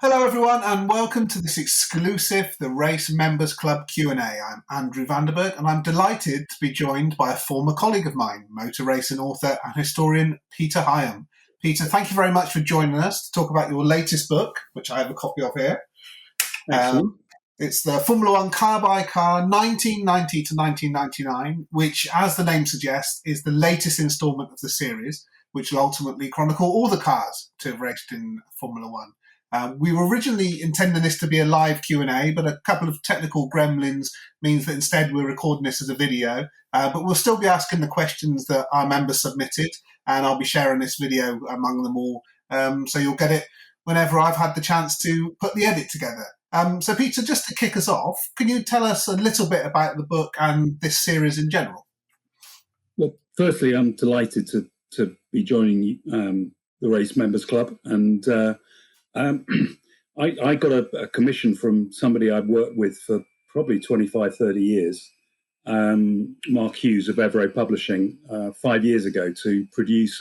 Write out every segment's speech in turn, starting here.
Hello, everyone, and welcome to this exclusive The Race Members Club Q&A. I'm Andrew Vanderberg, and I'm delighted to be joined by a former colleague of mine, motor racing author and historian Peter Higham. Peter, thank you very much for joining us to talk about your latest book, which I have a copy of here. Excellent. It's the Formula One car by car 1990 to 1999, which, as the name suggests, is the latest instalment of the series, which will ultimately chronicle all the cars to have raced in Formula One. We were originally intending this to be a live Q&A, but a couple of technical gremlins means that instead we're recording this as a video. But we'll still be asking the questions that our members submitted, and I'll be sharing this video among them all. So you'll get it whenever I've had the chance to put the edit together. So Peter, just to kick us off, can you tell us a little bit about the book and this series in general? Well, firstly, I'm delighted to be joining the Race Members Club, and I got a commission from somebody I'd worked with for probably 25, 30 years, Mark Hughes of Evero Publishing, 5 years ago to produce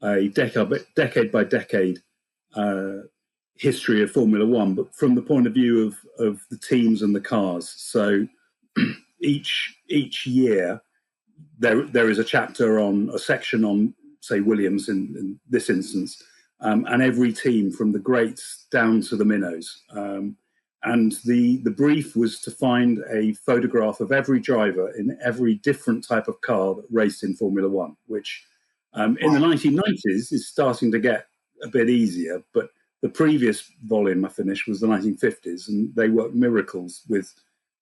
a decade by decade history of Formula One, but from the point of view of the teams and the cars. So each year there is a chapter on a section on, say, Williams in this instance, and every team from the greats down to the minnows. And the brief was to find a photograph of every driver in every different type of car that raced in Formula One, which in the 1990s is starting to get a bit easier. But the previous volume I finished was the 1950s, and they worked miracles with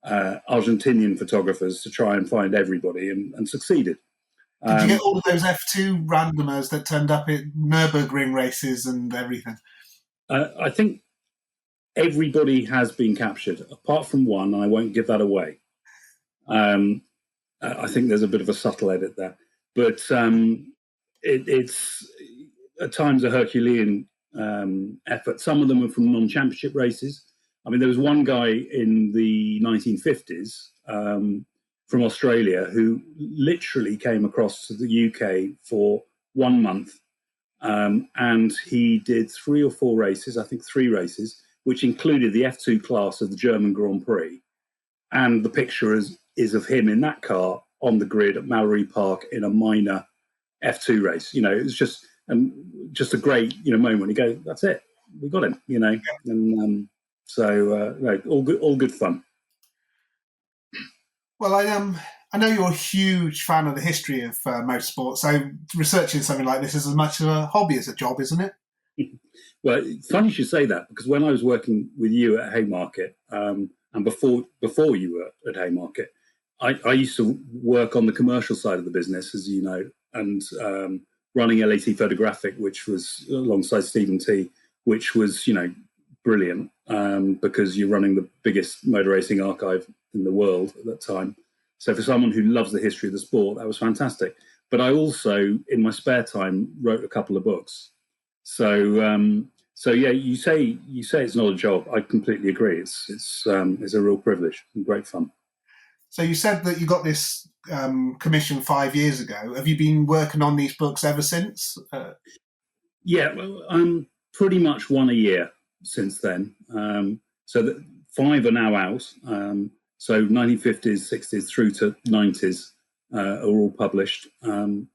Argentinian photographers to try and find everybody, and succeeded. Did you get all of those F2 randomers that turned up at Nürburgring races and everything? I think everybody has been captured, apart from one, and I won't give that away. I think there's a bit of a subtle edit there. But it's at times a Herculean effort. Some of them are from non-championship races. I mean, there was one guy in the 1950s from Australia who literally came across to the UK for 1 month, and he did 3 or 4 races, I think 3 races, which included the F2 class of the German Grand Prix. And the picture is of him in that car on the grid at Mallory Park in a minor F2 race. You know, it was just a great, moment. You go, that's it, we got him. And so all good fun. Well, I know you're a huge fan of the history of motorsport, so researching something like this is as much of a hobby as a job, isn't it? Well, it's funny you should say that, because when I was working with you at Haymarket, and before you were at Haymarket, I used to work on the commercial side of the business, as you know, and running LAT Photographic, which was alongside Stephen T, which was, brilliant, because you're running the biggest motor racing archive in the world at that time. So for someone who loves the history of the sport, that was fantastic. But I also, in my spare time, wrote a couple of books. So yeah, you say it's not a job. I completely agree. It's a real privilege and great fun. So you said that you got this commission 5 years ago. Have you been working on these books ever since? Yeah, well, pretty much one a year since then. So 5 are now out. So 1950s, 60s through to 90s are all published. As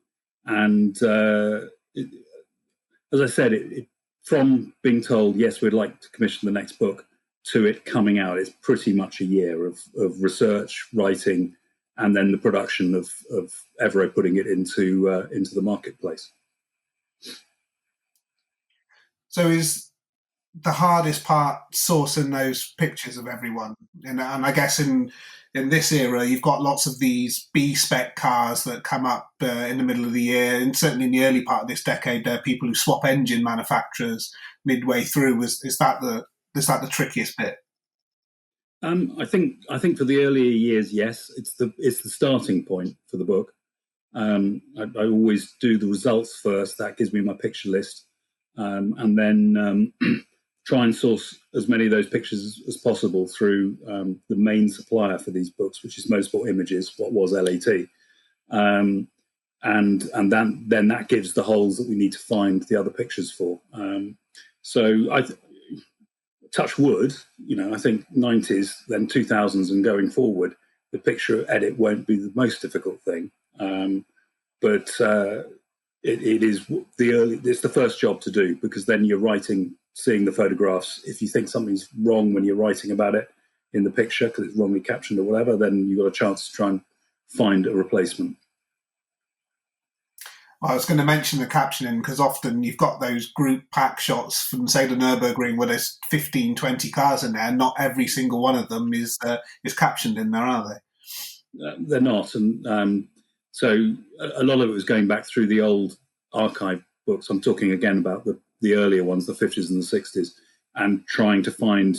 I said, from being told, yes, we'd like to commission the next book, to it coming out, it's pretty much a year of research, writing, and then the production of Evero putting it into the marketplace. So is the hardest part sourcing those pictures of everyone? And I guess in this era, you've got lots of these B-spec cars that come up in the middle of the year, and certainly in the early part of this decade, there are people who swap engine manufacturers midway through. Is that the trickiest bit? I think for the earlier years, yes, it's the starting point for the book. I always do the results first. That gives me my picture list, and then try and source as many of those pictures as possible through the main supplier for these books, which is Motorsport Images, what was LAT. And then that gives the holes that we need to find the other pictures for. So touch wood, I think 90s, then 2000s and going forward, the picture edit won't be the most difficult thing. But it is it's the first job to do, because then you're writing, seeing the photographs. If you think something's wrong when you're writing about it in the picture because it's wrongly captioned or whatever, then you've got a chance to try and find a replacement. I was going to mention the captioning, because often you've got those group pack shots from, say, the Nürburgring, where there's 15, 20 cars in there, and not every single one of them is captioned in there, are they? They're not. And so a lot of it was going back through the old archive books. I'm talking again about the earlier ones, the 50s and the 60s, and trying to find,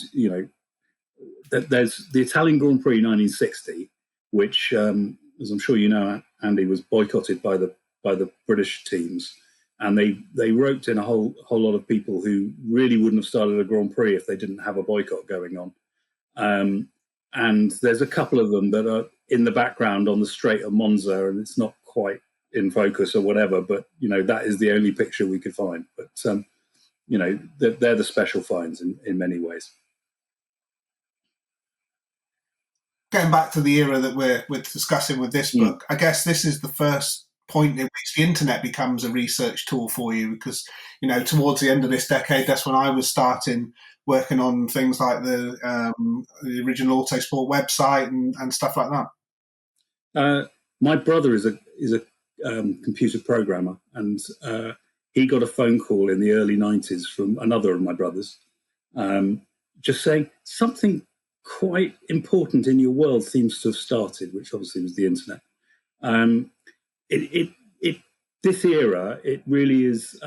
there's the Italian Grand Prix 1960, which, as I'm sure you know, Andy, was boycotted by the British teams, and they roped in a whole lot of people who really wouldn't have started a Grand Prix if they didn't have a boycott going on. And there's a couple of them that are in the background on the straight of Monza, and it's not quite in focus or whatever, but that is the only picture we could find. But they're the special finds in many ways. Getting back to the era that we're discussing with this book, I guess this is the first point at which the internet becomes a research tool for you, because towards the end of this decade, that's when I was starting working on things like the original Autosport website and stuff like that. My brother is a computer programmer, and he got a phone call in the early 90s from another of my brothers, just saying something quite important in your world seems to have started, which obviously was the internet. This era, it really is,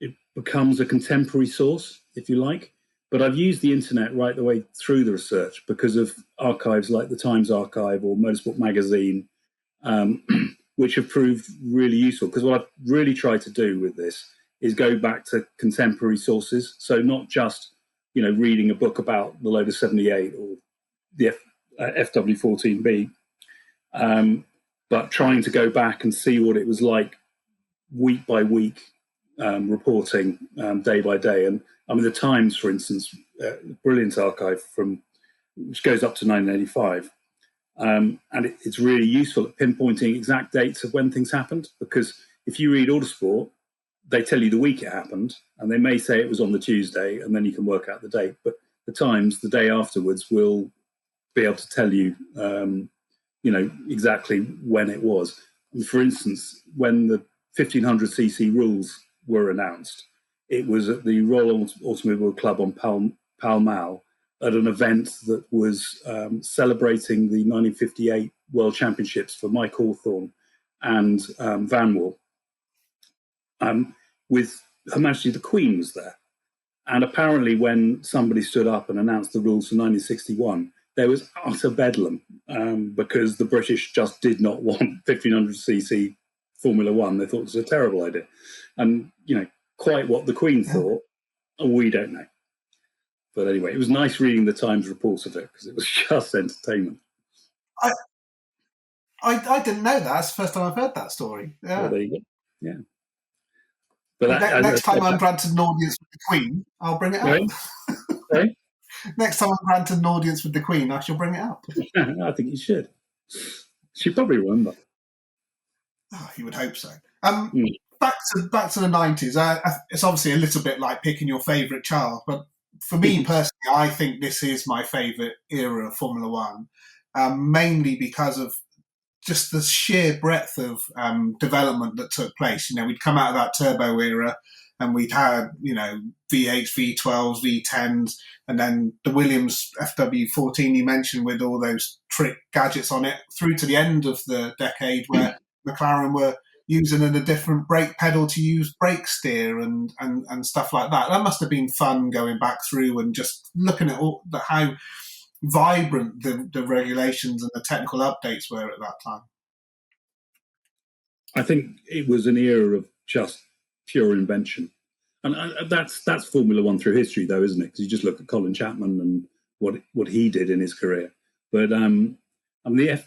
it becomes a contemporary source, if you like. But I've used the internet right the way through the research because of archives like the Times Archive or Motorsport Magazine, which have proved really useful. Because what I've really tried to do with this is go back to contemporary sources. So not just, reading a book about the Lotus 78 or the FW14B, but trying to go back and see what it was like week by week, reporting day by day. And I mean, the Times, for instance, brilliant archive which goes up to 1985. And it's really useful at pinpointing exact dates of when things happened, because if you read Autosport, they tell you the week it happened, and they may say it was on the Tuesday, and then you can work out the date. But the Times, the day afterwards, will be able to tell you, exactly when it was. And for instance, when the 1500cc rules were announced, it was at the Royal Automobile Club on Pall Mall at an event that was celebrating the 1958 World Championships for Mike Hawthorne and Van Wall, with Her Majesty the Queen was there. And apparently when somebody stood up and announced the rules for 1961, there was utter bedlam because the British just did not want 1500cc Formula One. They thought it was a terrible idea. And, quite what the Queen thought, we don't know. But anyway, it was nice reading the Times report of it because it was just entertainment. I didn't know that. That's the first time I've heard that story. Yeah. Well, there you go. Yeah. But next time I'm granted an audience with the Queen, I'll bring it up. Sorry? Next time I'm granted an audience with the Queen, I shall bring it up. I think you should. She'd probably remember. Oh, you would hope so. Back to the 90s. It's obviously a little bit like picking your favourite child, but for me personally, I think this is my favourite era of Formula One, mainly because of just the sheer breadth of development that took place. We'd come out of that turbo era, and we'd had, V8s, V12s, V10s, and then the Williams FW14 you mentioned with all those trick gadgets on it, through to the end of the decade where McLaren were using a different brake pedal to use brake steer and stuff like that. That must have been fun going back through and just looking at how vibrant the regulations and the technical updates were at that time. I think it was an era of just pure invention. And that's Formula One through history, though, isn't it? Because you just look at Colin Chapman and what he did in his career. But the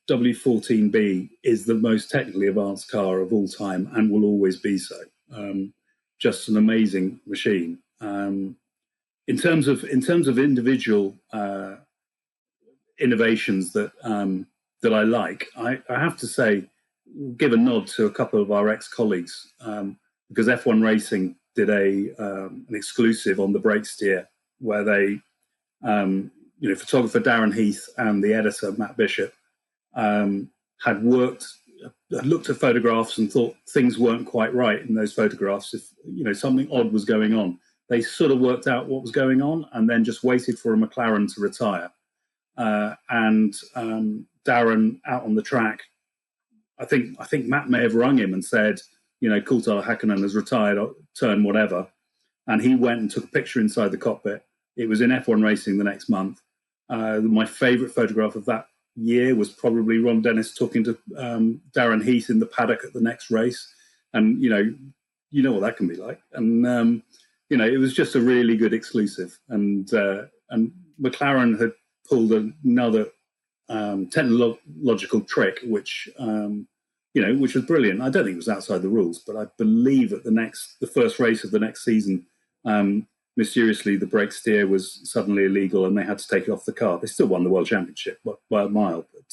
FW14B is the most technically advanced car of all time and will always be so. Just an amazing machine. in terms of individual innovations that I like, I have to say, give a nod to a couple of our ex-colleagues, because F1 Racing did an exclusive on the brake steer where they, photographer Darren Heath and the editor Matt Bishop had looked at photographs and thought things weren't quite right in those photographs. If something odd was going on, they sort of worked out what was going on and then just waited for a McLaren to retire. And Darren out on the track, I think Matt may have rung him and said, Coulthard Hakkinen has retired, turn whatever. And he went and took a picture inside the cockpit. It was in F1 Racing the next month. My favourite photograph of that year was probably Ron Dennis talking to Darren Heath in the paddock at the next race. And, you know what that can be like. And, it was just a really good exclusive. And McLaren had pulled another technological trick, which was brilliant. I don't think it was outside the rules, but I believe at the first race of the next season, mysteriously the brake steer was suddenly illegal and they had to take it off the car. They still won the World Championship by a mile, but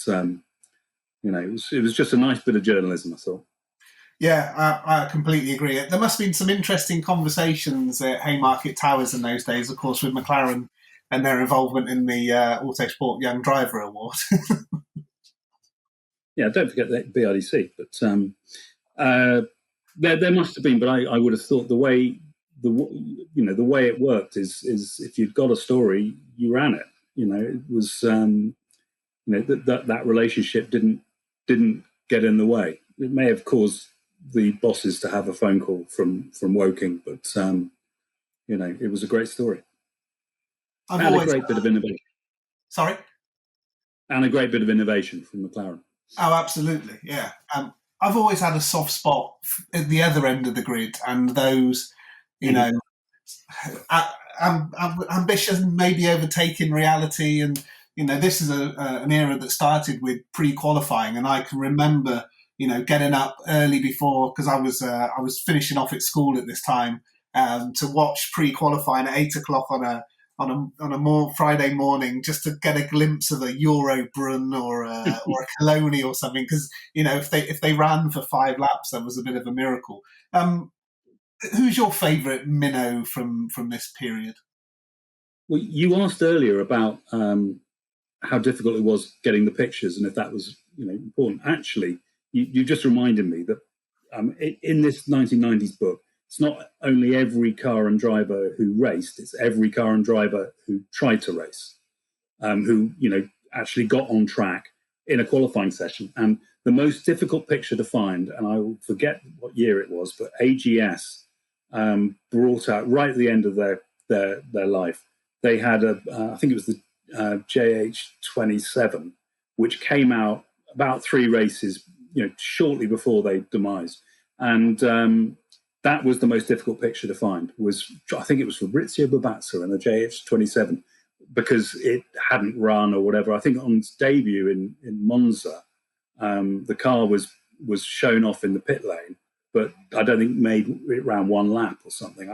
it was just a nice bit of journalism, I thought. Yeah, I completely agree. There must have been some interesting conversations at Haymarket Towers in those days, of course, with McLaren and their involvement in the Autosport Young Driver Award. Yeah, don't forget the BRDC. But there must have been. But I would have thought the way it worked is if you'd got a story, you ran it. It was that relationship didn't get in the way. It may have caused the bosses to have a phone call from Woking, but it was a great story. And a great bit of innovation. Sorry? And a great bit of innovation from McLaren. Oh, absolutely, yeah. I've always had a soft spot at the other end of the grid, and those, ambition maybe overtaking reality. And, this is an era that started with pre-qualifying, and I can remember, getting up early before, because I was finishing off at school at this time, to watch pre-qualifying at 8 o'clock on a Friday morning, just to get a glimpse of a Eurobrunn or a Coloni or something, because if they ran for 5 laps, that was a bit of a miracle. Who's your favourite minnow from this period? Well, you asked earlier about how difficult it was getting the pictures and if that was important. Actually, you just reminded me that in this 1990s book, it's not only every car and driver who raced, it's every car and driver who tried to race, who, actually got on track in a qualifying session. And the most difficult picture to find, and I will forget what year it was, but AGS brought out right at the end of their life, they had I think it was the JH27, which came out about 3 races, shortly before they demised. And that was the most difficult picture to find. I think it was Fabrizio Babazza in the JH27, because it hadn't run or whatever. I think on its debut in Monza, the car was shown off in the pit lane, but I don't think made it round 1 lap or something.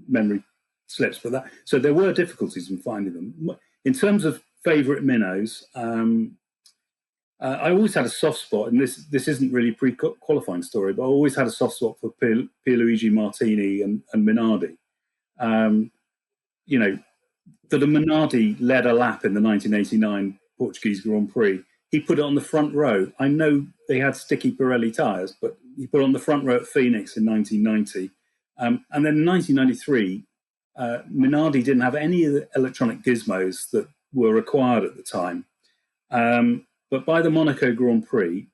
Memory slips, but so there were difficulties in finding them. In terms of favourite minnows, I always had a soft spot, and this isn't really pre-qualifying story, but I always had a soft spot for Pierluigi Martini and Minardi. That a Minardi led a lap in the 1989 Portuguese Grand Prix. He put it on the front row. I know they had sticky Pirelli tyres, but he put it on the front row at Phoenix in 1990. And then in 1993, Minardi didn't have any of the electronic gizmos that were required at the time. But by the Monaco Grand Prix,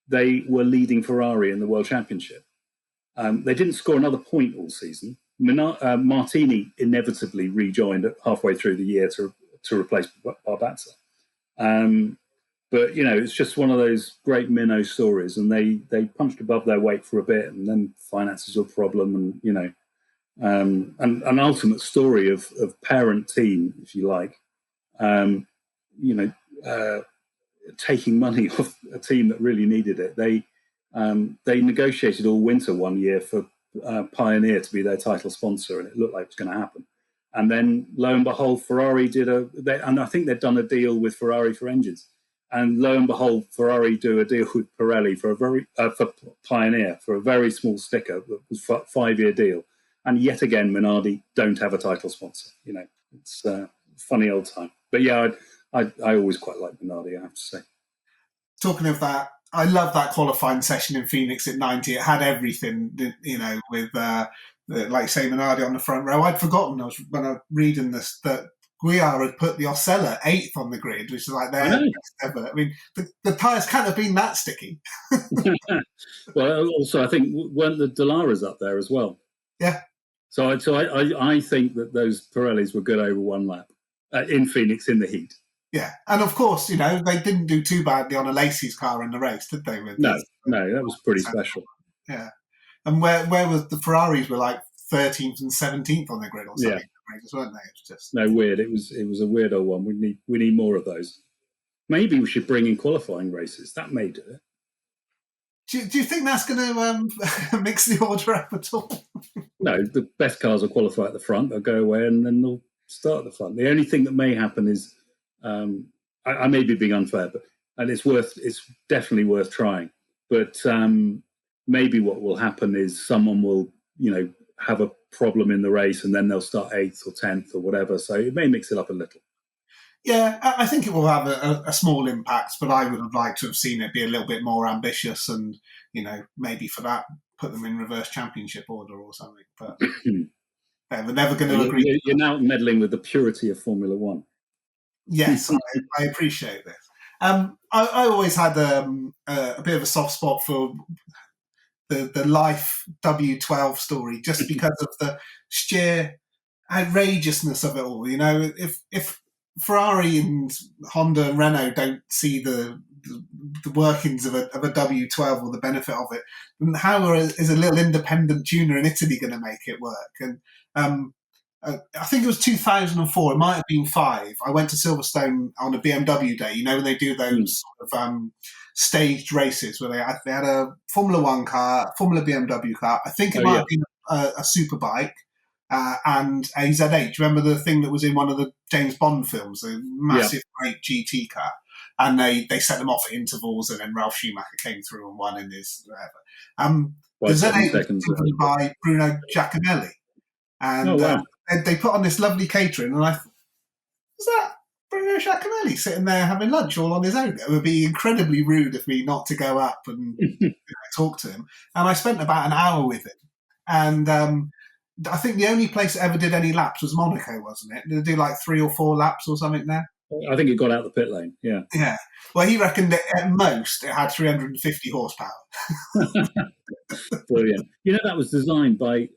they were leading Ferrari in the World Championship. They didn't score another point all season. Martini inevitably rejoined halfway through the year to replace Barbazza. But, it's just one of those great minnow stories, and they punched above their weight for a bit, and then finances were a problem, and, and an ultimate story of parent team, if you like, taking money off a team that really needed it. They negotiated all winter one year for Pioneer to be their title sponsor, and it looked like it was going to happen. And then, lo and behold, Ferrari and I think they'd done a deal with Ferrari for engines. And lo and behold, Ferrari do a deal with Pirelli for Pioneer for a very small sticker that was a 5-year deal. And yet again, Minardi don't have a title sponsor. It's a funny old time. But yeah, I always quite like Minardi, I have to say. Talking of that, I love that qualifying session in Phoenix at 90. It had everything, with like say Minardi on the front row. I'd forgotten when I was reading this that Guiar had put the Osella 8th on the grid, which is like their best ever. I mean, the tyres can't have been that sticky. Well, also I think weren't the Dalaras up there as well? Yeah. So I think that those Pirellis were good over one lap in Phoenix in the heat. Yeah, and of course, they didn't do too badly on a Lacey's car in the race, did they? No, that was pretty special. Yeah, and where was the Ferraris were like 13th and 17th on the grid or something, weren't they? It was just weird. It was a weird old one. We need more of those. Maybe we should bring in qualifying races. That may do it. Do you think that's going to mix the order up at all? No, the best cars will qualify at the front. They'll go away and then they'll start at the front. The only thing that may happen is I may be being unfair, and it's definitely worth trying. But maybe what will happen is someone will have a problem in the race and then they'll start 8th or 10th or whatever. So it may mix it up a little. Yeah, I think it will have a small impact, but I would have liked to have seen it be a little bit more ambitious and, maybe for that, put them in reverse championship order or something. But we're never going to agree. You're now meddling with the purity of Formula One. Yes, I appreciate this. I always had a bit of a soft spot for the Life W12 story just because of the sheer outrageousness of it all. If Ferrari and Honda and Renault don't see the workings of a W12 or the benefit of it, then how is a little independent tuner in Italy going to make it work? And I think it was 2004. It might have been 5. I went to Silverstone on a BMW day. When they do those sort of staged races where they had a Formula One car, Formula BMW car. I think it might have been a Superbike and a Z8. Remember the thing that was in one of the James Bond films, the massive, great GT car? And they set them off at intervals, and then Ralph Schumacher came through and won in his whatever. The Z8 was driven by Bruno Giacomelli. And they put on this lovely catering, and I thought, is that Bruno Giacomelli sitting there having lunch all on his own? It would be incredibly rude of me not to go up and talk to him. And I spent about an hour with him. And I think the only place that ever did any laps was Monaco, wasn't it? Did they do like 3 or 4 laps or something there? I think it got out the pit lane, yeah. Yeah. Well, he reckoned that at most it had 350 horsepower. Brilliant. That was designed by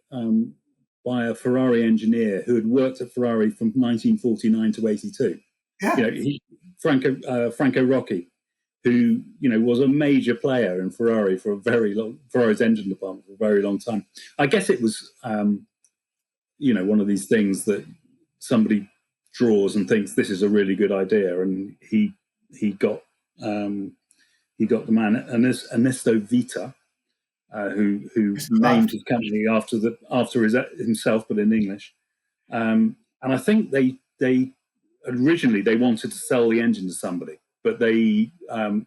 a Ferrari engineer who had worked at Ferrari from 1949 to 82. Yeah. Franco Rocchi, who was a major player in Ferrari for a very long, Ferrari's engine department for a very long time. I guess it was one of these things that somebody draws and thinks this is a really good idea, and he got the man Ernesto Vita, who named his company after himself, but in English. And I think they originally they wanted to sell the engine to somebody, but they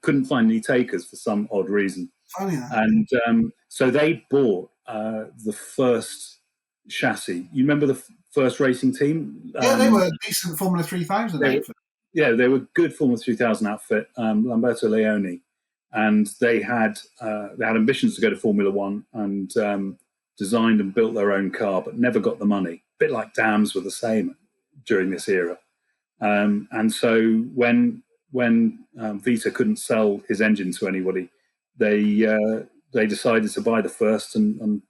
couldn't find any takers for some odd reason. Funny that. And so they bought the first chassis. You remember the first racing team? Yeah, they were a decent Formula 3000 outfit. Yeah, they were good Formula 3000 outfit, Lamberto Leone. And they had ambitions to go to Formula One and designed and built their own car, but never got the money. A bit like Dams were the same during this era. And so when Vita couldn't sell his engine to anybody, they decided to buy the first and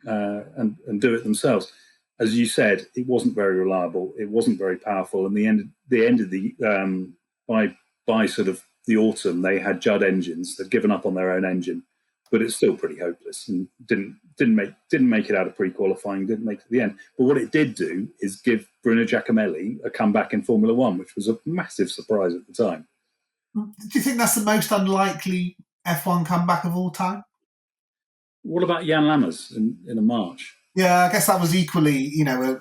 do it themselves. As you said, it wasn't very reliable. It wasn't very powerful. And by sort of the autumn, they had Judd engines. They'd given up on their own engine, but it's still pretty hopeless and didn't make it out of pre-qualifying. Didn't make it to the end. But what it did do is give Bruno Giacomelli a comeback in Formula One, which was a massive surprise at the time. Do you think that's the most unlikely F1 comeback of all time? What about Jan Lammers in a March? Yeah, I guess that was equally, how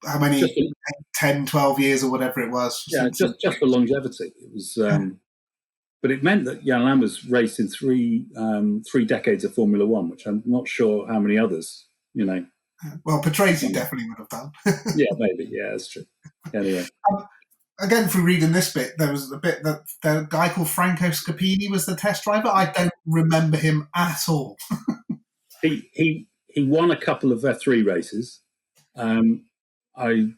Just many, 10, 12 years or whatever it was yeah, since. just for longevity. It was, but it meant that Jan Lammers raced in three decades of Formula One, which I'm not sure how many others. Well, Patrese definitely would have done. Yeah, maybe. Yeah, that's true. Anyway, Again, through reading this bit, there was a bit that the guy called Franco Scapini was the test driver. I don't remember him at all. he won a couple of F3 races. Um, I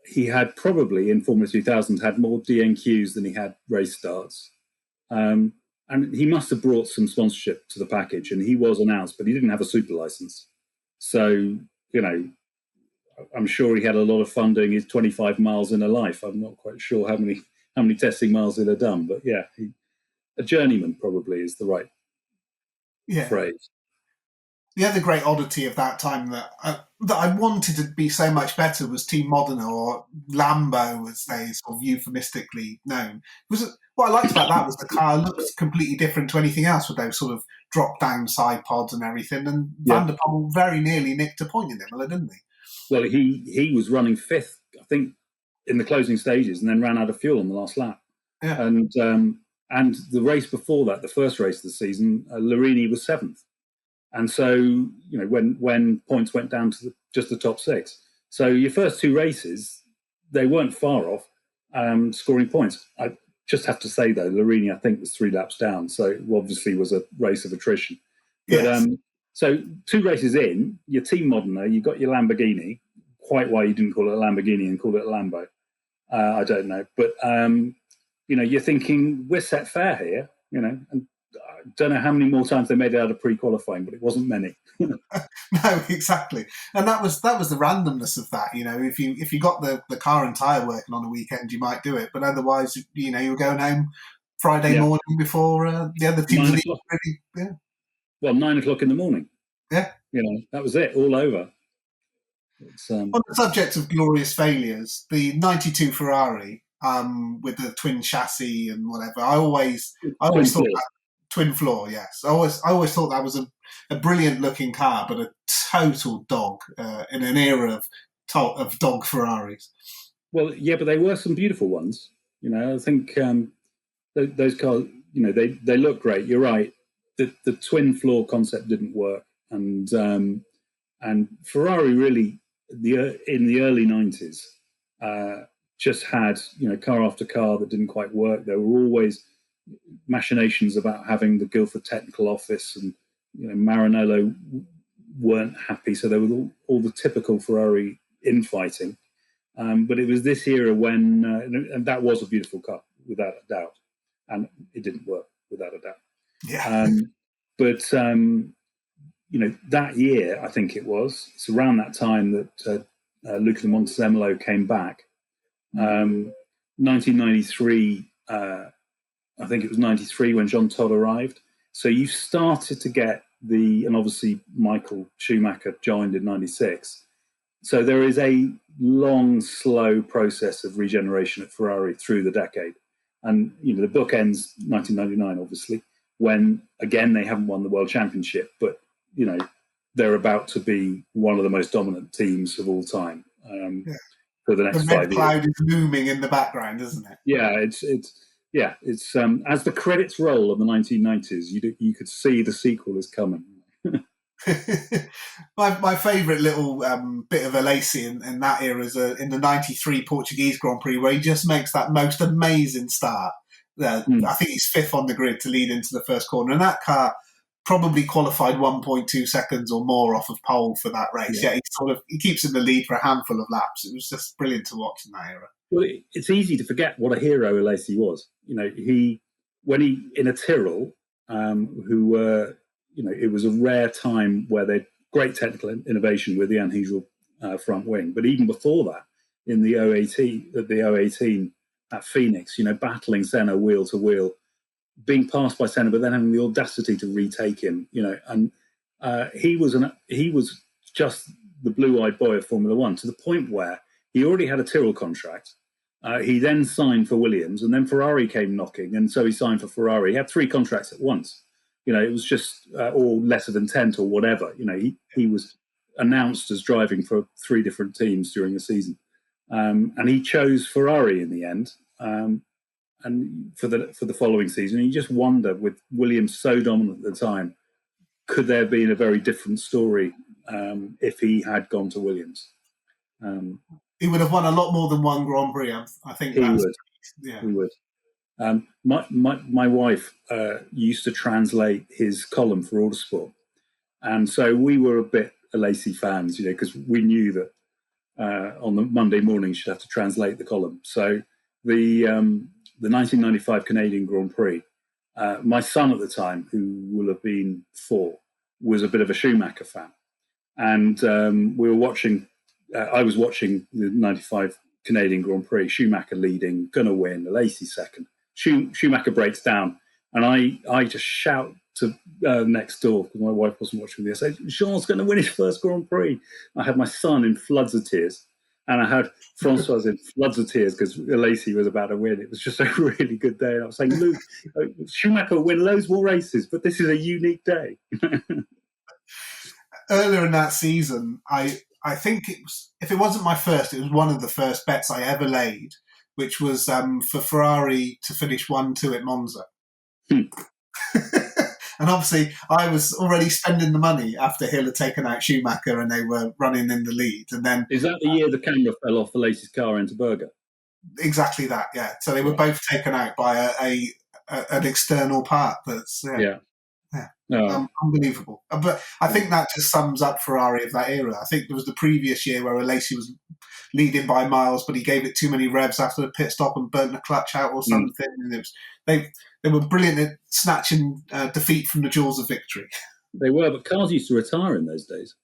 he had probably in Formula 2000 had more DNQs than he had race starts. And he must have brought some sponsorship to the package, and he was announced, but he didn't have a super license. So, I'm sure he had a lot of funding. His 25 miles in a life. I'm not quite sure how many testing miles he'd have done, but yeah, a journeyman probably is the right phrase. The other great oddity of that time that I wanted to be so much better was Team Modena, or Lambo, as they sort of euphemistically known. What I liked about that was the car looked completely different to anything else, with those sort of drop-down side pods and everything. And Van der Poel very nearly nicked a point in Imola, didn't he? Well, he was running fifth, I think, in the closing stages, and then ran out of fuel on the last lap. Yeah. And the race before that, the first race of the season, Larini was seventh. And so, when points went down to just the top six. So your first two races, they weren't far off scoring points. I just have to say, though, Larini, I think, was 3 laps down. So it obviously was a race of attrition. But yes. So 2 races in, your Team Modena, you got your Lamborghini. Quite why you didn't call it a Lamborghini and call it a Lambo, I don't know. But, you're thinking, we're set fair here, and I don't know how many more times they made it out of pre-qualifying, but it wasn't many. No, exactly, and that was the randomness of that. If you got the car and tyre working on a weekend, you might do it, but otherwise, you were going home Friday morning before the other teams. 9 o'clock. Well, 9 o'clock in the morning. Yeah, that was it, all over. On the subject of glorious failures, the '92 Ferrari with the twin chassis and whatever, I always thought that. Twin floor, yes. I always thought that was a brilliant looking car, but a total dog in an era of dog Ferraris. Well, yeah, but they were some beautiful ones. I think those cars, they look great. You're right. The twin floor concept didn't work, and Ferrari really in the early 90s just had car after car that didn't quite work. There were always machinations about having the Guildford Technical Office, and Maranello weren't happy, so there was all the typical Ferrari infighting. But it was this era when, and that was a beautiful car without a doubt, and it didn't work without a doubt. Yeah. But that year, I think it's around that time that Luca Montezemolo came back. 1993. I think it was 93 when Jean Todt arrived. So you started to get and obviously Michael Schumacher joined in 96. So there is a long, slow process of regeneration at Ferrari through the decade. And, the book ends 1999, obviously, when, again, they haven't won the World Championship, but, they're about to be one of the most dominant teams of all time for the next 5 years. The red cloud is looming in the background, isn't it? Yeah, it's as the credits roll of the 1990s, you could see the sequel is coming. My favourite little bit of Alesi in that era is in the '93 Portuguese Grand Prix, where he just makes that most amazing start. I think he's fifth on the grid to lead into the first corner, and that car probably qualified 1.2 seconds or more off of pole for that race. Yeah, he keeps in the lead for a handful of laps. It was just brilliant to watch in that era. Well, it's easy to forget what a hero Alesi was. When he in a Tyrrell, who were, it was a rare time where they great technical innovation with the Anhydrel front wing. But even before that, in the 018 at Phoenix, battling Senna wheel to wheel, being passed by Senna, but then having the audacity to retake him, and he was just the blue-eyed boy of Formula One, to the point where he already had a Tyrrell contract. He then signed for Williams, and then Ferrari came knocking, and so he signed for Ferrari. He had 3 contracts at once. It was just or lesser than 10th or whatever. He was announced as driving for 3 different teams during the season, and he chose Ferrari in the end. And for the following season, you just wonder, with Williams so dominant at the time, could there have been a very different story if he had gone to Williams? He would have won a lot more than one Grand Prix. I think he that's, would. Yeah. He would. My wife used to translate his column for Autosport, and so we were a bit Alesi fans, because we knew that on the Monday morning she'd have to translate the column. So the 1995 Canadian Grand Prix, my son at the time, who will have been 4, was a bit of a Schumacher fan, and we were watching. I was watching the 95 Canadian Grand Prix, Schumacher leading, going to win, Alesi second. Schumacher breaks down, and I just shout to next door, because my wife wasn't watching this. I said, Jean's going to win his first Grand Prix. I had my son in floods of tears, and I had Francois in floods of tears because Alesi was about to win. It was just a really good day. And I was saying, Luke, Schumacher will win loads more races, but this is a unique day. Earlier in that season, I think it was, if it wasn't my first, it was one of the first bets I ever laid, which was for Ferrari to finish 1-2 at Monza. And obviously, I was already spending the money after Hill had taken out Schumacher and they were running in the lead. And then, is that the year the camera fell off Alesi's car into Berger? Exactly that, yeah. So they were both taken out by an external part. That's unbelievable. But I think that just sums up Ferrari of that era. I think there was the previous year where Alesi was leading by miles, but he gave it too many revs after the pit stop and burnt the clutch out or something. And it was, they were brilliant at snatching defeat from the jaws of victory. They were, but cars used to retire in those days.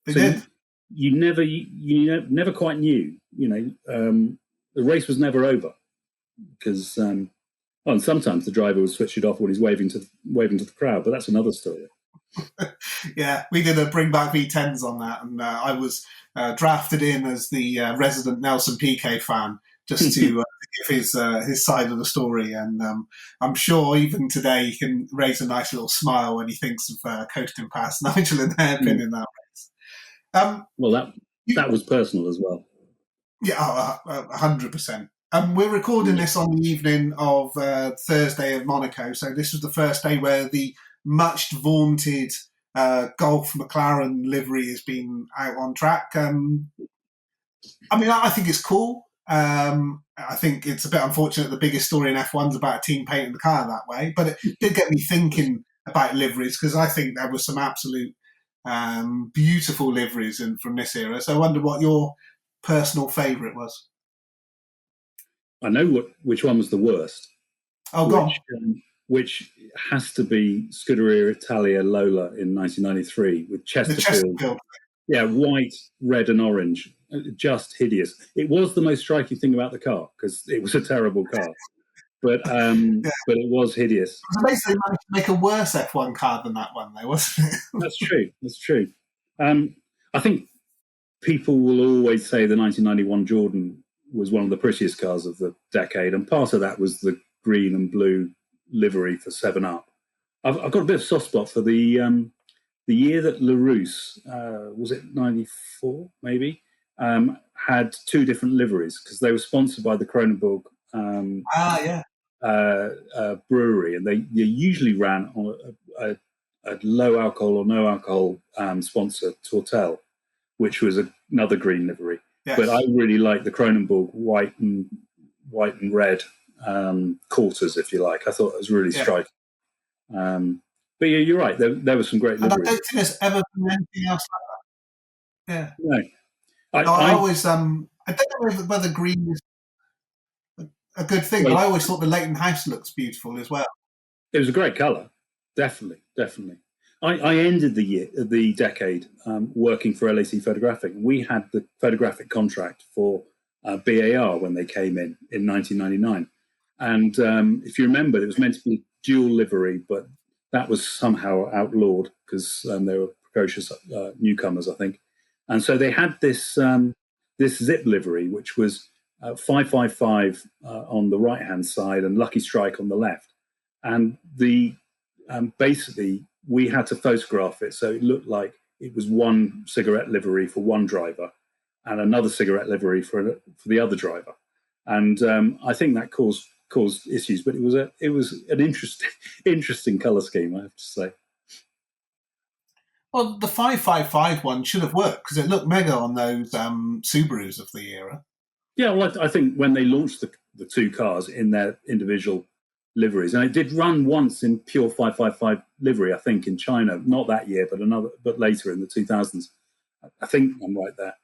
They did. You never quite knew. The race was never over because. And sometimes the driver would switch it off when he's waving to the crowd, but that's another story. Yeah, we did a bring back V10s on that, and I was drafted in as the resident Nelson Piquet fan just to give his side of the story. And I'm sure even today he can raise a nice little smile when he thinks of coasting past Nigel and Hairpin in that race. Well, that was personal as well. Yeah, 100%. We're recording this on the evening of Thursday at Monaco, so this was the first day where the much vaunted Golf McLaren livery has been out on track. I think it's cool. I think it's a bit unfortunate the biggest story in F1 is about a team painting the car that way, but it did get me thinking about liveries, because I think there were some absolute beautiful liveries from this era. So I wonder what your personal favourite was. I know which one was the worst. Oh, go on. Which has to be Scuderia Italia Lola in 1993 with Chesterfield. Yeah, white, red, and orange. Just hideous. It was the most striking thing about the car because it was a terrible car, but but it was hideous. So basically, managed to make a worse F1 car than that one, though, wasn't it? That's true. I think people will always say the 1991 Jordan was one of the prettiest cars of the decade, and part of that was the green and blue livery for 7-Up. I've got a bit of soft spot for the year that LaRousse, was it 94 maybe, had 2 different liveries because they were sponsored by the Kronenbourg brewery, and they usually ran on a low alcohol or no alcohol sponsor, Tourtel, which was another green livery. Yes. But I really like the Kronenbourg white and red quarters, if you like. I thought it was really striking. But yeah, you're right. There were some great liveries. And I don't think there's ever been anything else like that. Yeah. No. I always I don't know whether green is a good thing, but I always thought the Leighton House looks beautiful as well. It was a great colour, definitely. I ended the decade working for LAC Photographic. We had the photographic contract for BAR when they came in 1999. And if you remember, it was meant to be dual livery, but that was somehow outlawed because they were precocious newcomers, I think. And so they had this zip livery, which was 555 on the right-hand side and Lucky Strike on the left. And the basically we had to photograph it so it looked like it was one cigarette livery for one driver and another cigarette livery for the other driver. And I think that caused issues, but it was an interesting color scheme, I have to say. Well, the 555 one should have worked because it looked mega on those Subarus of the era. Yeah, well, I think when they launched the two cars in their individual liveries, and it did run once in pure 555 livery, I think, in China, not that year, but later in the 2000s. I think I'm right there.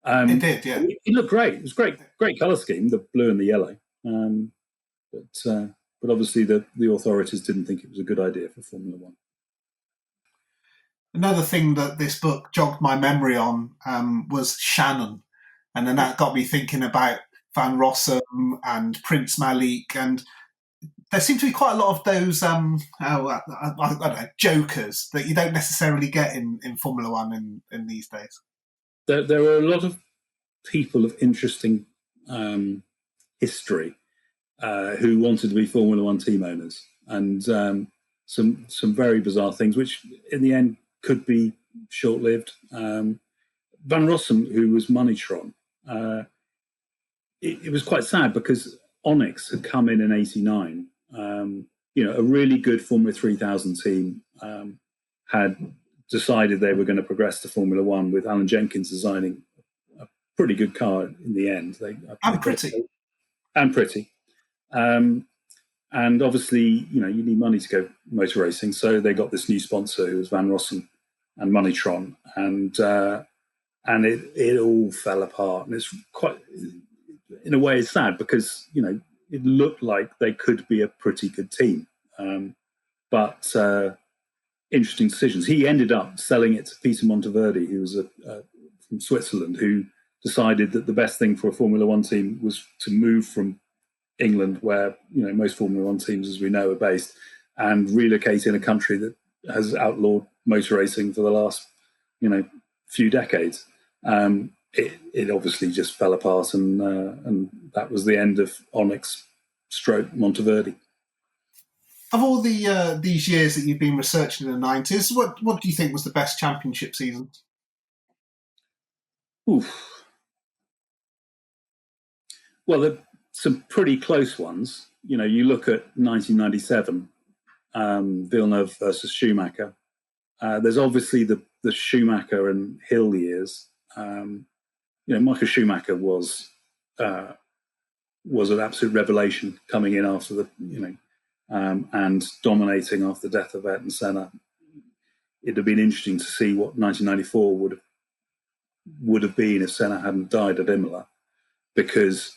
It did, yeah. It looked great. It was great color scheme, the blue and the yellow. But obviously the authorities didn't think it was a good idea for Formula One. Another thing that this book jogged my memory on was Shannon. And then that got me thinking about Van Rossum and Prince Malik. And there seem to be quite a lot of those, I don't know, jokers that you don't necessarily get in Formula One in these days. There are a lot of people of interesting history who wanted to be Formula One team owners. And some very bizarre things, which in the end could be short-lived. Van Rossum, who was Moneytron, it was quite sad because Onyx had come in '89. A really good Formula 3000 team had decided they were going to progress to Formula One with Alan Jenkins designing a pretty good car in the end. Pretty. And obviously, you need money to go motor racing, so they got this new sponsor who was Van Rossum and Moneytron, and it all fell apart. And it's quite, in a way, it's sad because it looked like they could be a pretty good team, but interesting decisions. He ended up selling it to Peter Monteverdi, who was from Switzerland, who decided that the best thing for a Formula One team was to move from England, where most Formula One teams, as we know, are based, and relocate in a country that has outlawed motor racing for the last few decades. It obviously just fell apart, and that was the end of Onyx stroke Monteverdi. Of all these years that you've been researching in the 90s, what do you think was the best championship season? Oof. Well, there are some pretty close ones. You look at 1997, Villeneuve versus Schumacher. There's obviously the Schumacher and Hill years. Michael Schumacher was an absolute revelation coming in after and dominating after the death of Ayrton Senna. It'd have been interesting to see what 1994 would have been if Senna hadn't died at Imola, because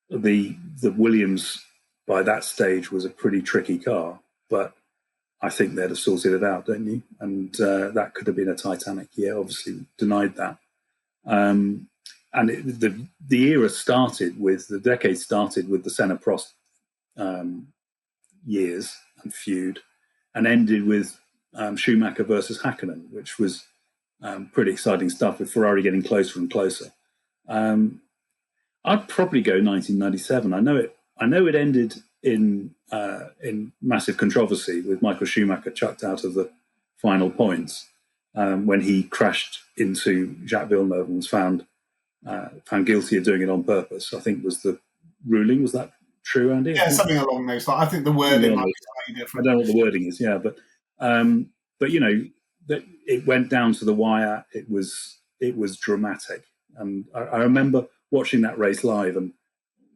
the Williams by that stage was a pretty tricky car, but I think they'd have sorted it out, don't you? And that could have been a Titanic year. Obviously, denied that. And the era started with the decade started with the Senna-Prost years and feud, and ended with Schumacher versus Hakkinen, which was pretty exciting stuff, with Ferrari getting closer and closer. I'd probably go 1997. I know it ended in massive controversy with Michael Schumacher chucked out of the final points when he crashed into Jacques Villeneuve and was found guilty of doing it on purpose. I think was the ruling. Was that true, Andy? Yeah, something along those lines. I think the wording might be slightly different. I don't know what the wording is. Yeah, but that it went down to the wire. It was dramatic, and I remember watching that race live and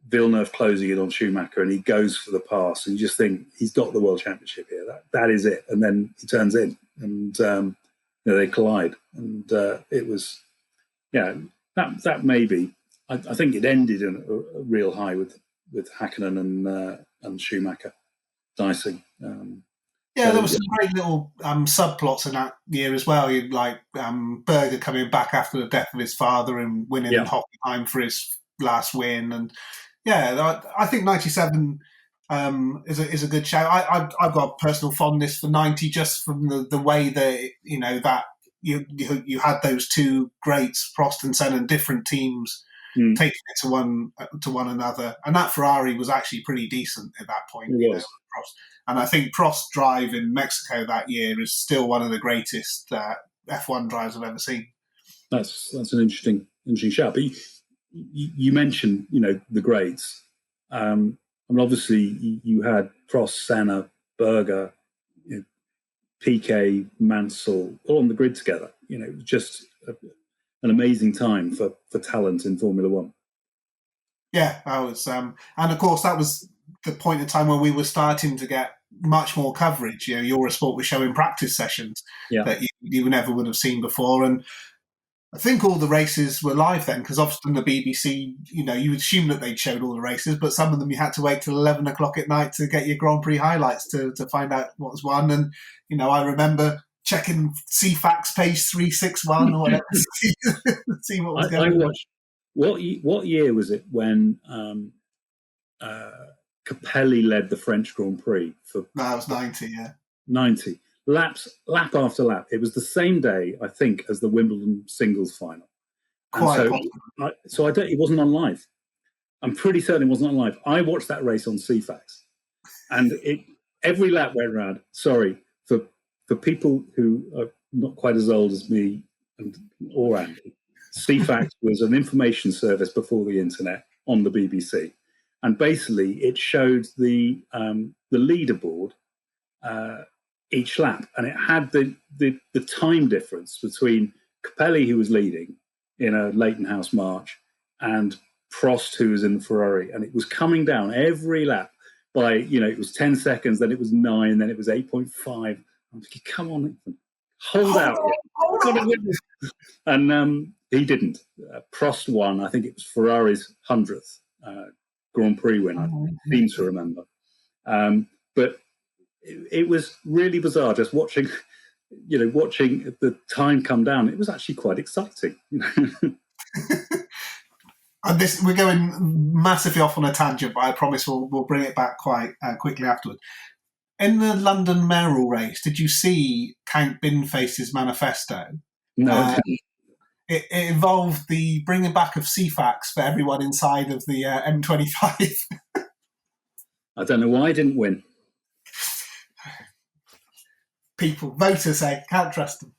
Villeneuve closing it on Schumacher, and he goes for the pass, and you just think he's got the world championship here. That is it. And then he turns in, and they collide, and it was, that maybe. I think it ended in a real high with Hakkinen and Schumacher dicing. There was some great little subplots in that year as well. You'd like Berger coming back after the death of his father and winning in Hockenheim for his last win, and I think 97 is a good show. I've got personal fondness for 90 just from the way that that you had those two greats, Prost and Senna, and different teams taking it to one another, and that Ferrari was actually pretty decent at that point. And I think Prost Drive in Mexico that year is still one of the greatest F1 drives I've ever seen. That's an interesting shout. But you mentioned, the greats. I mean, obviously, you had Prost, Senna, Berger, Piquet, Mansell, all on the grid together. It was just an amazing time for talent in Formula One. Yeah, that was, and of course that was the point in time when we were starting to get much more coverage. Eurosport was showing practice sessions that you never would have seen before, and I think all the races were live then, because often the BBC, you would assume that they'd showed all the races, but some of them you had to wait till 11 o'clock at night to get your Grand Prix highlights to find out what was won. And, I remember checking CFAX page 361 or whatever to see what was going on. What year was it when Capelli led the French Grand Prix? No, it was 90, yeah. 90. Lap after lap. It was the same day, I think, as the Wimbledon singles final. It wasn't on live. I'm pretty certain it wasn't on live. I watched that race on CFAX, and every lap went round. Sorry for people who are not quite as old as me or Andy. CFAX was an information service before the internet on the BBC, and basically it showed the leaderboard each lap, and it had the time difference between Capelli, who was leading in a Leighton House march, and Prost, who was in the Ferrari, and it was coming down every lap by, it was 10 seconds, then it was 9, then it was 8.5. I'm thinking, come on, Nathan, hold out. And he didn't. Prost won. I think it was Ferrari's 100th Grand Prix win, I seem to remember. But it was really bizarre just watching the time come down. It was actually quite exciting. And we're going massively off on a tangent, but I promise we'll bring it back quite quickly afterwards. In the London mayoral race, did you see Count Binface's manifesto? No. It involved the bringing back of CFAX for everyone inside of the M25. I don't know why I didn't win. Voters say, can't trust them.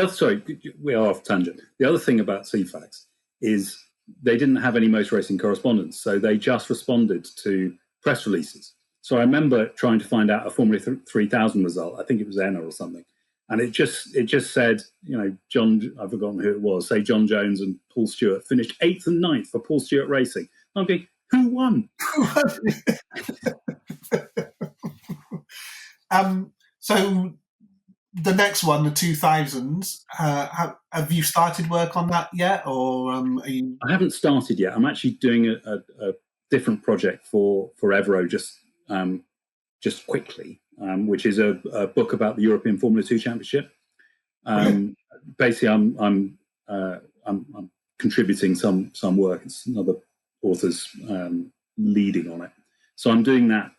Sorry, we are off tangent. The other thing about CFAX is they didn't have any motor racing correspondence, so they just responded to press releases. So I remember trying to find out a Formula 3000 result. I think it was Enna or something, and it just said, John, I've forgotten who it was, say John Jones and Paul Stewart finished 8th and 9th for Paul Stewart Racing. I'm going, who won? So the next one, the 2000s, have you started work on that yet, or are you? I haven't started yet. I'm actually doing a different project for Evro just quickly, which is a book about the European Formula 2 Championship. Basically, I'm contributing some work. It's another author's leading on it, so I'm doing that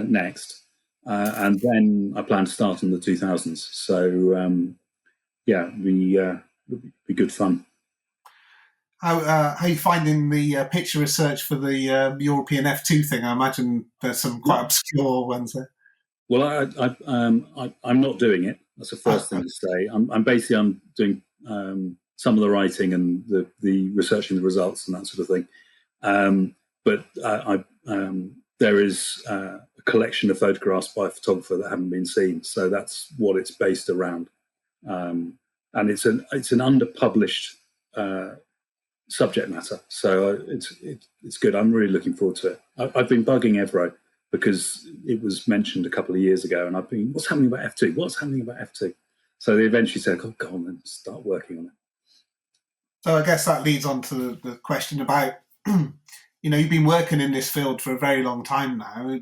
next. And then I plan to start in the 2000s. So, it'll be good fun. How are you finding the picture research for the European F2 thing? I imagine there's some quite obscure ones there. Well, I'm not doing it. That's the first thing to say. I'm doing some of the writing and the researching the results and that sort of thing. But there is a collection of photographs by a photographer that haven't been seen, so that's what it's based around. And it's an underpublished subject matter, so it's good. I'm really looking forward to it. I've been bugging Evro because it was mentioned a couple of years ago, and I've been, what's happening about F2? What's happening about F2? So they eventually said, "Oh, go on and start working on it." So I guess that leads on to the question about, you've been working in this field for a very long time now.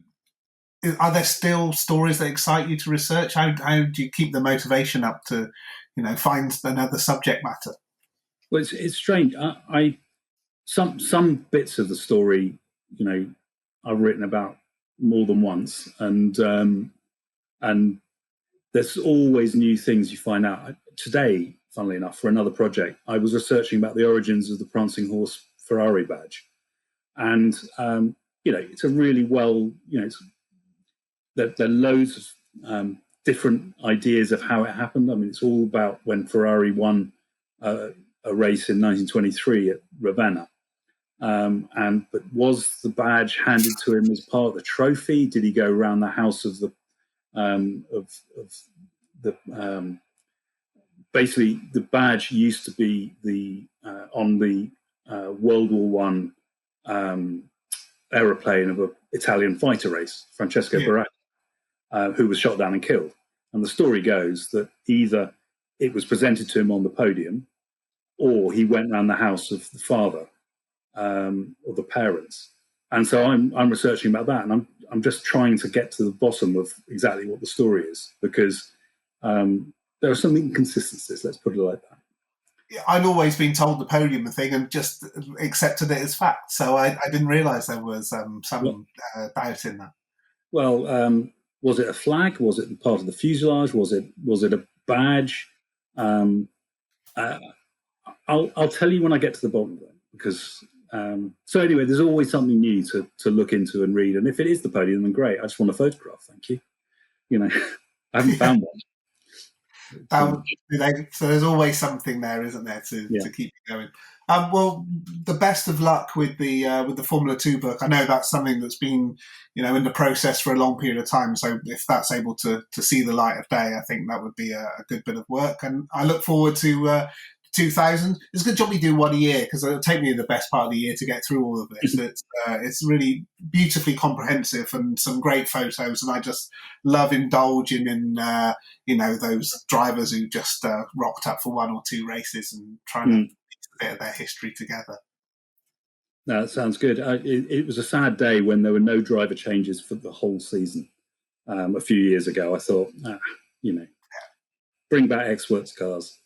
Are there still stories that excite you to research? How do you keep the motivation up to, find another subject matter? Well, it's strange. Some bits of the story, I've written about more than once, and there's always new things you find out. Today, funnily enough, for another project, I was researching about the origins of the Prancing Horse Ferrari badge, and it's a really there are loads of different ideas of how it happened. I mean, it's all about when Ferrari won a race in 1923 at Ravenna. But was the badge handed to him as part of the trophy? Did he go around the house of the basically the badge used to be on the World War One aeroplane of an Italian fighter race, Francesco Baracca, who was shot down and killed. And the story goes that either it was presented to him on the podium, or he went around the house of the father or the parents. And so I'm researching about that, and I'm just trying to get to the bottom of exactly what the story is, because there are some inconsistencies. Let's put it like that. I'd always been told the podium thing and just accepted it as fact. So I didn't realise there was some doubt in that. Well, was it a flag? Was it part of the fuselage? Was it a badge? I'll tell you when I get to the bottom of it, because so anyway, there's always something new to look into and read. And if it is the podium, then great. I just want a photograph. Thank you. I haven't found one. So there's always something there, isn't there, to keep you going. Well, the best of luck with the Formula 2 book. I know that's something that's been, in the process for a long period of time. So if that's able to see the light of day, I think that would be a good bit of work. And I look forward to 2000. It's a good job we do one a year, because it'll take me the best part of the year to get through all of this. It's really beautifully comprehensive and some great photos, and I just love indulging in those drivers who just rocked up for one or two races and trying to piece a bit of their history together. No, that sounds good. It was a sad day when there were no driver changes for the whole season. A few years ago, I thought, bring back ex-works cars.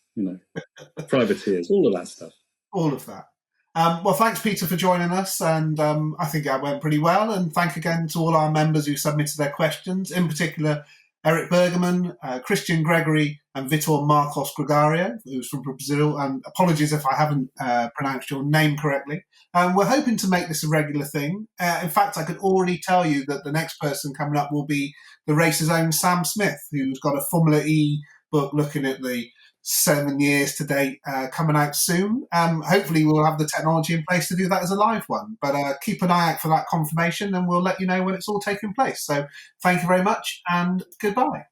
Privateers, all of that stuff. All of that. Well, thanks, Peter, for joining us. And I think that went pretty well. And thank again to all our members who submitted their questions, in particular, Eric Bergerman, Christian Gregory, and Vitor Marcos Gregario, who's from Brazil. And apologies if I haven't pronounced your name correctly. We're hoping to make this a regular thing. In fact, I could already tell you that the next person coming up will be the race's own Sam Smith, who's got a Formula E book looking at the 7 years to date, coming out soon. Hopefully we'll have the technology in place to do that as a live one, but keep an eye out for that confirmation, and we'll let you know when it's all taking place. So thank you very much, and goodbye.